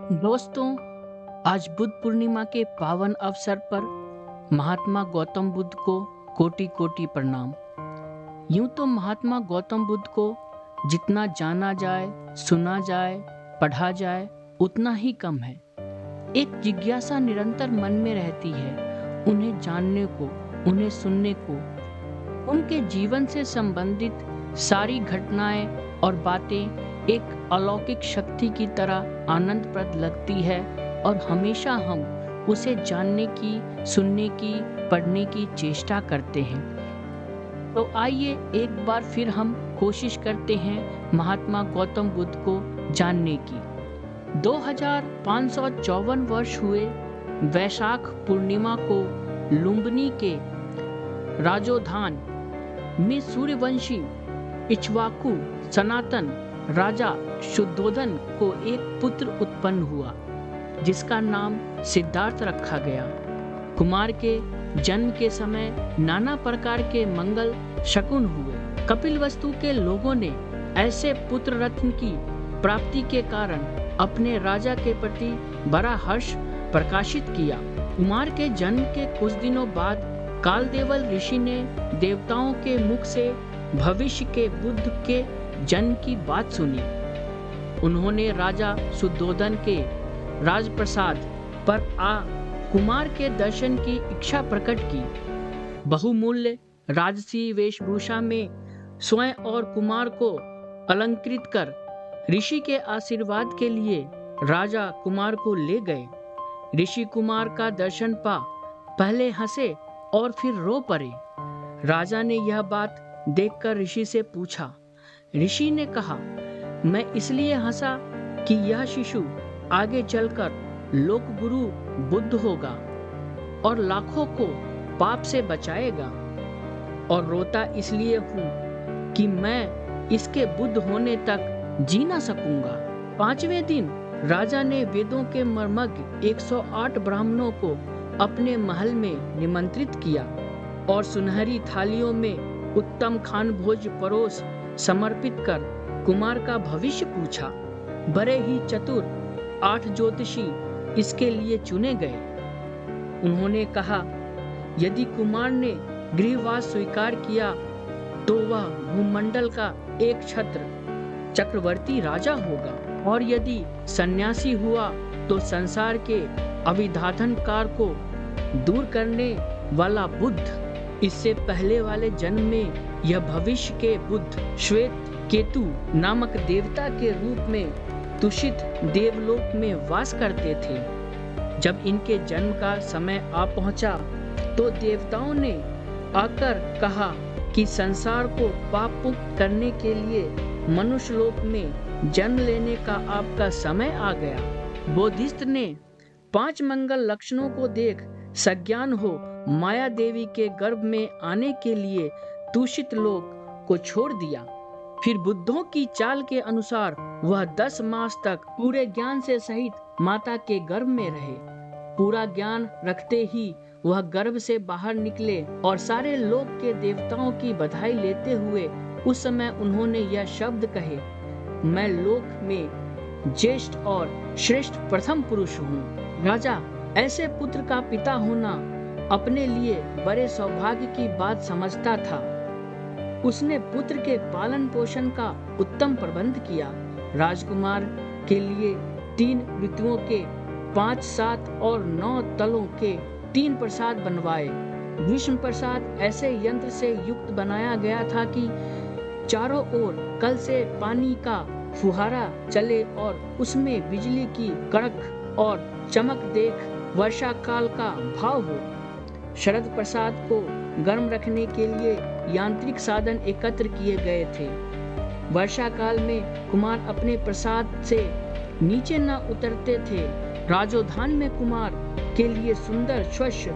दोस्तों, आज बुद्ध पूर्णिमा के पावन अवसर पर महात्मा गौतम बुद्ध को कोटि कोटि प्रणाम। यूं तो महात्मा गौतम बुद्ध को जितना जाना जाए, सुना जाए, पढ़ा जाए उतना ही कम है। एक जिज्ञासा निरंतर मन में रहती है, उन्हें जानने को, उन्हें सुनने को। उनके जीवन से संबंधित सारी घटनाएं और बातें एक अलौकिक शक्ति की तरह आनंदप्रद लगती है और हमेशा हम उसे जानने की, सुनने की, पढ़ने की चेष्टा करते हैं। तो आइए एक बार फिर हम कोशिश करते हैं महात्मा गौतम बुद्ध को जानने की। 2554 वर्ष हुए वैशाख पूर्णिमा को लुम्बिनी के राजोधान में सूर्यवंशी इक्ष्वाकु सनातन राजा शुद्धोधन को एक पुत्र उत्पन्न हुआ जिसका नाम सिद्धार्थ रखा गया। कुमार के जन्म के समय नाना प्रकार के मंगल शकुन हुए। कपिलवस्तु के लोगों ने ऐसे पुत्र रत्न की प्राप्ति के कारण अपने राजा के प्रति बड़ा हर्ष प्रकाशित किया। कुमार के जन्म के कुछ दिनों बाद कालदेवल ऋषि ने देवताओं के मुख से भविष्य के बुद्ध के जन्म की बात सुनी। उन्होंने राजा शुद्धोधन के राजप्रसाद पर कुमार के दर्शन की इच्छा प्रकट की। बहुमूल्य राजसी वेशभूषा में स्वयं और कुमार को अलंकृत कर ऋषि के आशीर्वाद के लिए राजा कुमार को ले गए। ऋषि कुमार का दर्शन पा पहले हंसे और फिर रो पड़े। राजा ने यह बात देखकर ऋषि से पूछा। ऋषि ने कहा, मैं इसलिए हंसा कि यह शिशु आगे चलकर लोक गुरु बुद्ध होगा और लाखों को पाप से बचाएगा, और रोता इसलिए हूँ कि मैं इसके बुद्ध होने तक जी ना सकूंगा। 5वें दिन राजा ने वेदों के मर्मज्ञ 108 ब्राह्मणों को अपने महल में निमंत्रित किया और सुनहरी थालियों में उत्तम खान भोज परोस समर्पित कर कुमार का भविष्य पूछा। बड़े ही चतुर 8 ज्योतिषी इसके लिए चुने गए। उन्होंने कहा, यदि कुमार ने गृहवास स्वीकार किया तो वह भूमंडल का एक छत्र चक्रवर्ती राजा होगा, और यदि सन्यासी हुआ तो संसार के अविधातनकार को दूर करने वाला बुद्ध। इससे पहले वाले जन्म में यह भविष्य के बुद्ध श्वेत केतु नामक देवता के रूप में तुषित देवलोक में वास करते थे। जब इनके जन्म का समय आ पहुंचा तो देवताओं ने आकर कहा कि संसार को पाप मुक्त करने के लिए मनुष्य लोक में जन्म लेने का आपका समय आ गया। बोधिस्थ ने 5 मंगल लक्षणों को देख सज्ञान हो माया देवी के गर्भ में आने के लिए दूषित लोक को छोड़ दिया। फिर बुद्धों की चाल के अनुसार वह 10 मास तक पूरे ज्ञान से सहित माता के गर्भ में रहे। पूरा ज्ञान रखते ही वह गर्भ से बाहर निकले और सारे लोक के देवताओं की बधाई लेते हुए उस समय उन्होंने यह शब्द कहे, मैं लोक में ज्येष्ठ और श्रेष्ठ प्रथम पुरुष हूँ। राजा ऐसे पुत्र का पिता होना अपने लिए बड़े सौभाग्य की बात समझता था। उसने पुत्र के पालन पोषण का उत्तम प्रबंध किया। राजकुमार के लिए 3 ऋतुओं के 5, 7 और 9 तलों के 3 प्रसाद बनवाए। ग्रीष्म प्रसाद ऐसे यंत्र से युक्त बनाया गया था कि चारों ओर कल से पानी का फुहारा चले और उसमें बिजली की कड़क और चमक देख वर्षा काल का भाव हो। शरद प्रसाद को गर्म रखने के लिए यांत्रिक साधन एकत्र किए गए थे। वर्षा काल में कुमार अपने प्रसाद से नीचे न उतरते थे। राजोधान में कुमार के लिए सुंदर स्वच्छ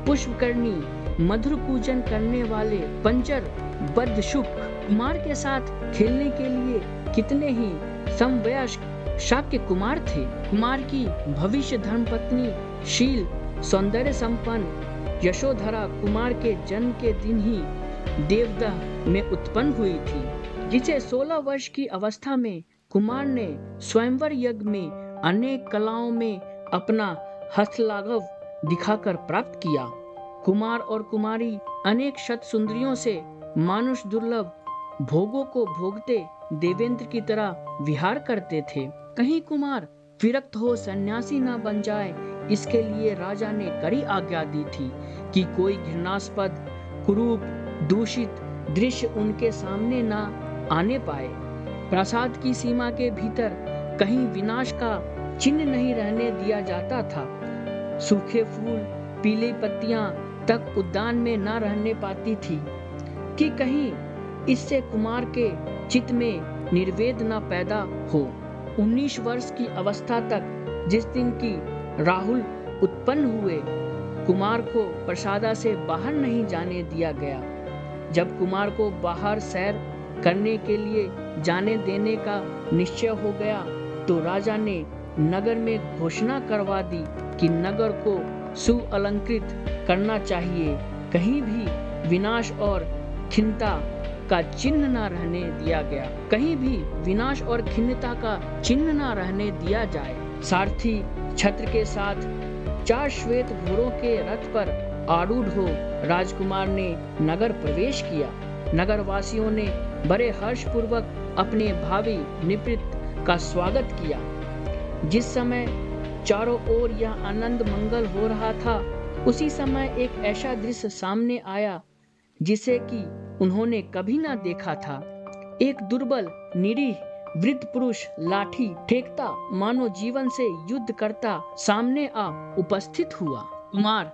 पुष्पकर्णी मधुर पूजन करने वाले पंचर बद्ध शुक कुमार के साथ खेलने के लिए कितने ही समवयस्क शाक्य कुमार थे। कुमार की भविष्य धर्मपत्नी शील सौंदर्य संपन्न यशोधरा कुमार के जन्म के दिन ही देवदह में उत्पन्न हुई थी, जिसे 16 वर्ष की अवस्था में कुमार ने स्वयंवर यज्ञ में अनेक कलाओं में अपना हस्तलाघव दिखाकर प्राप्त किया। कुमार और कुमारी अनेक शत सुंदरियों से मानुष दुर्लभ भोगों को भोगते देवेंद्र की तरह विहार करते थे। कहीं कुमार विरक्त हो सन्यासी न बन जाए, इसके लिए राजा ने कड़ी आज्ञा दी थी कि कोई घृणास्पद, कुरूप, दूषित दृश्य उनके सामने न आने पाए। प्रासाद की सीमा के भीतर कहीं विनाश का चिन्ह नहीं रहने दिया जाता था। सूखे फूल, पीली पत्तियां तक उद्यान में न रहने पाती थी कि कहीं इससे कुमार के चित्त में निर्वेद न पैदा हो। 19 वर्ष की अवस्था तक जिस दिन की राहुल उत्पन्न हुए, कुमार को प्रसादा से बाहर नहीं जाने दिया गया। जब कुमार को बाहर सैर करने के लिए जाने देने का निश्चय हो गया तो राजा ने नगर में घोषणा करवा दी कि नगर को सुअलंकृत करना चाहिए, कहीं भी विनाश और खिन्नता का चिन्ह न रहने दिया गया, कहीं भी विनाश और खिन्नता का चिन्ह न रहने दिया जाए। सारथी छत्र के साथ 4 श्वेत घोड़ों के रथ पर आरूढ़ हो राजकुमार ने नगर प्रवेश किया। नगर वासियों ने बड़े हर्ष पूर्वक अपने भावी निपृत का स्वागत किया। जिस समय चारों ओर यह आनंद मंगल हो रहा था, उसी समय एक ऐसा दृश्य सामने आया जिसे कि उन्होंने कभी ना देखा था। एक दुर्बल, निरीह वृद्ध पुरुष लाठी फेंकता मानो जीवन से युद्ध करता सामने आ उपस्थित हुआ। कुमार,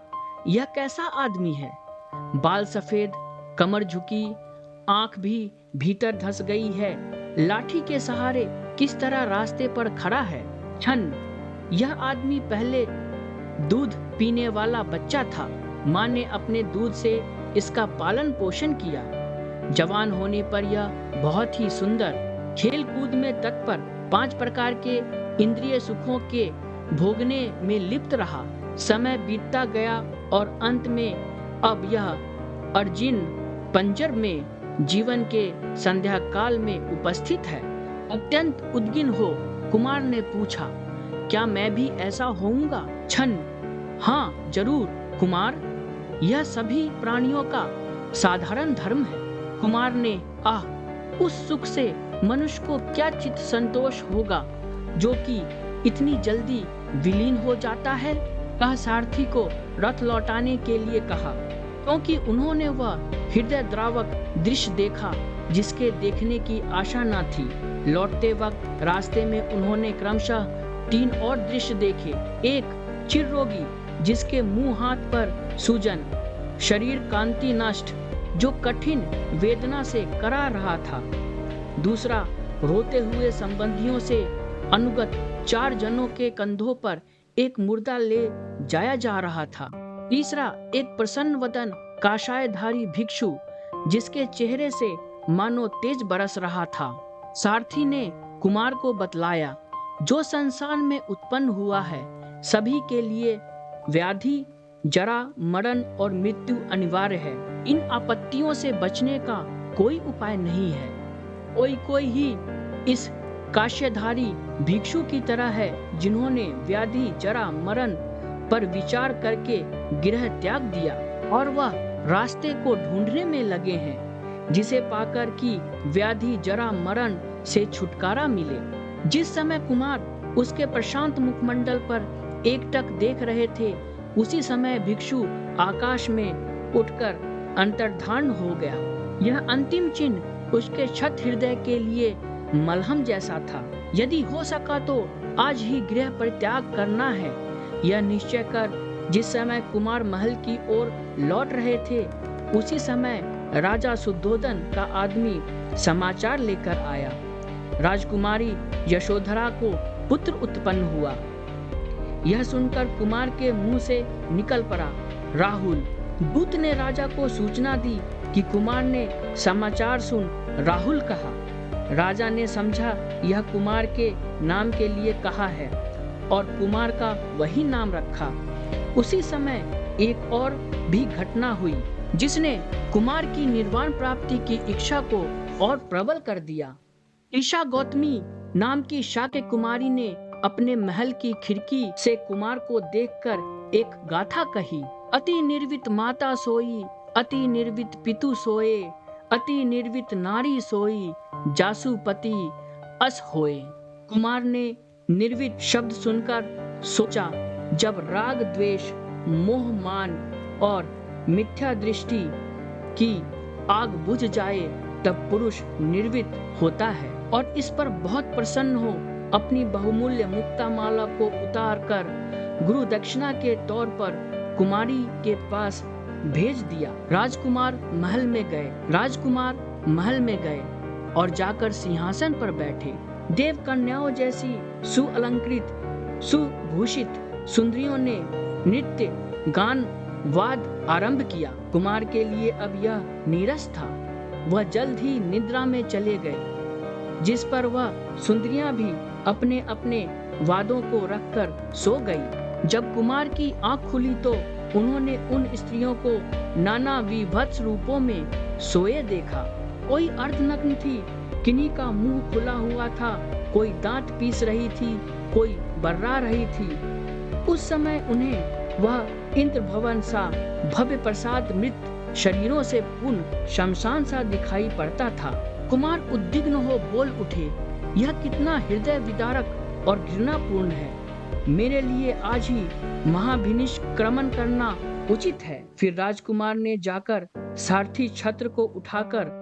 यह कैसा आदमी है? बाल सफेद, कमर झुकी, आंख भी भीतर धंस गई है, लाठी के सहारे किस तरह रास्ते पर खड़ा है। छन, यह आदमी पहले दूध पीने वाला बच्चा था। माँ ने अपने दूध से इसका पालन पोषण किया। जवान होने पर यह बहुत ही सुंदर, खेल कूद में तत्पर, 5 प्रकार के इंद्रिय सुखों के भोगने में लिप्त रहा। समय बीतता गया और अंत में अब यह अर्जुन पंजर में जीवन के संध्या काल में उपस्थित है। अत्यंत उद्विग्न हो कुमार ने पूछा, क्या मैं भी ऐसा होऊंगा? छन, हाँ जरूर कुमार, यह सभी प्राणियों का साधारण धर्म है। कुमार ने उस सुख से मनुष्य को क्या चित्त संतोष होगा जो कि इतनी जल्दी विलीन हो जाता है। कहा सारथी को रथ लौटाने के लिए कहा, क्योंकि उन्होंने वह हृदय द्रावक दृश्य देखा जिसके देखने की आशा न थी। लौटते वक्त रास्ते में उन्होंने क्रमशः 3 और दृश्य देखे। एक चिररोगी जिसके मुंह हाथ पर सूजन, शरीर कांति नष्ट, जो कठिन वेदना से करा रहा था। दूसरा, रोते हुए संबंधियों से अनुगत 4 जनों के कंधों पर एक मुर्दा ले जाया जा रहा था। तीसरा, एक प्रसन्न वदन काशायधारी भिक्षु जिसके चेहरे से मानो तेज बरस रहा था। सारथी ने कुमार को बतलाया, जो संसार में उत्पन्न हुआ है सभी के लिए व्याधि, जरा, मरण और मृत्यु अनिवार्य है। इन आपत्तियों से बचने का कोई उपाय नहीं है। कोई ही इस काश्यधारी भिक्षु की तरह है जिन्होंने व्याधि, जरा, मरण पर विचार करके गृह त्याग दिया और वह रास्ते को ढूंढने में लगे हैं जिसे पाकर कि व्याधि, जरा, मरण से छुटकारा मिले। जिस समय कुमार उसके प्रशांत मुखमंडल पर एकटक देख रहे थे, उसी समय भिक्षु आकाश में उठकर अंतर्धान हो गया। यह अंतिम चिन्ह उसके क्षत हृदय के लिए मलहम जैसा था। यदि हो सका तो आज ही गृह परित्याग करना है। यह निश्चय कर जिस समय कुमार महल की ओर लौट रहे थे, उसी समय राजा शुद्धोधन का आदमी समाचार लेकर आया। राजकुमारी यशोधरा को पुत्र उत्पन्न हुआ। यह सुनकर कुमार के मुंह से निकल पड़ा, राहुल। दूत ने राजा को सूचना दी कि कुमार ने समाचार सुन राहुल कहा। राजा ने समझा यह कुमार के नाम के लिए कहा है और कुमार का वही नाम रखा। उसी समय एक और भी घटना हुई जिसने कुमार की निर्वाण प्राप्ति की इच्छा को और प्रबल कर दिया। ईशा गौतमी नाम की शाक्य कुमारी ने अपने महल की खिड़की से कुमार को देखकर एक गाथा कही। अति निर्वित माता सोई, अति निर्वित पितु सोए, अति निर्वित नारी सोई, जासुपति अस होए। कुमार ने निर्वित शब्द सुनकर सोचा, जब राग द्वेष मोह मान और मिथ्या दृष्टि की आग बुझ जाए तब पुरुष निर्वित होता है। और इस पर बहुत प्रसन्न हो अपनी बहुमूल्य मुक्ता माला को उतार कर गुरु दक्षिणा के तौर पर कुमारी के पास भेज दिया। राजकुमार महल में गए और जाकर सिंहासन पर बैठे। देव कन्याओं जैसी सुअलंकृत सुभूषित सुंदरियों ने नृत्य गान वाद आरंभ किया। कुमार के लिए अब यह नीरस था। वह जल्द ही निद्रा में चले गए, जिस पर वह सुंदरियां भी अपने अपने वादों को रखकर सो गई। जब कुमार की आंख खुली तो उन्होंने उन स्त्रियों को नाना विभत्स रूपों में सोए देखा। कोई अर्धनग्न थी, किन्हीं का मुंह खुला हुआ था, कोई दांत पीस रही थी, कोई बर्रा रही थी। उस समय उन्हें वह इंद्र भवन सा भव्य प्रसाद मृत शरीरों से पूर्ण शमशान सा दिखाई पड़ता था। कुमार उद्विग्न हो बोल उठे, यह कितना हृदय विदारक और घृणापूर्ण है। मेरे लिए आज ही महाभिनिष्क्रमण करना उचित है। फिर राजकुमार ने जाकर सारथी छत्र को उठाकर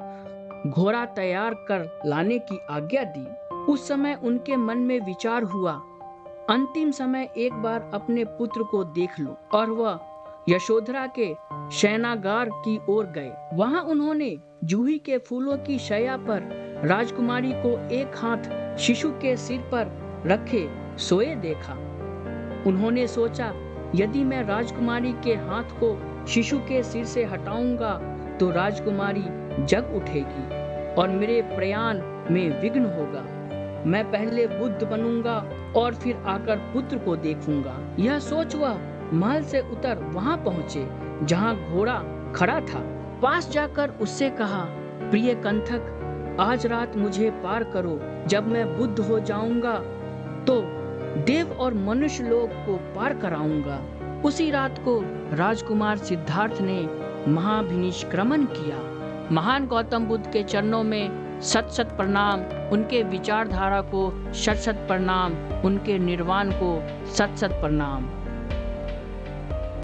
घोड़ा तैयार कर लाने की आज्ञा दी। उस समय उनके मन में विचार हुआ, अंतिम समय एक बार अपने पुत्र को देख लो। और वह यशोधरा के शयनागार की ओर गए। वहां उन्होंने जूही के फूलों की शैया पर राजकुमारी को एक हाथ शिशु के सिर पर रखे सोए देखा। उन्होंने सोचा, यदि मैं राजकुमारी के हाथ को शिशु के सिर से हटाऊंगा तो राजकुमारी जग उठेगी और मेरे प्रयाण में विघ्न होगा। मैं पहले बुद्ध बनूंगा और फिर आकर पुत्र को देखूंगा। यह सोच वह महल से उतर वहां पहुंचे जहां घोड़ा खड़ा था। पास जाकर उससे कहा, प्रिय कंठक, आज रात मुझे पार करो। जब मैं बुद्ध हो जाऊंगा तो देव और मनुष्य लोक को पार कराऊंगा। उसी रात को राजकुमार सिद्धार्थ ने महाभिनिष्क्रमण किया। महान गौतम बुद्ध के चरणों में सत सत प्रणाम, उनके विचारधारा को शत शत प्रणाम, उनके निर्वाण को सत सत प्रणाम।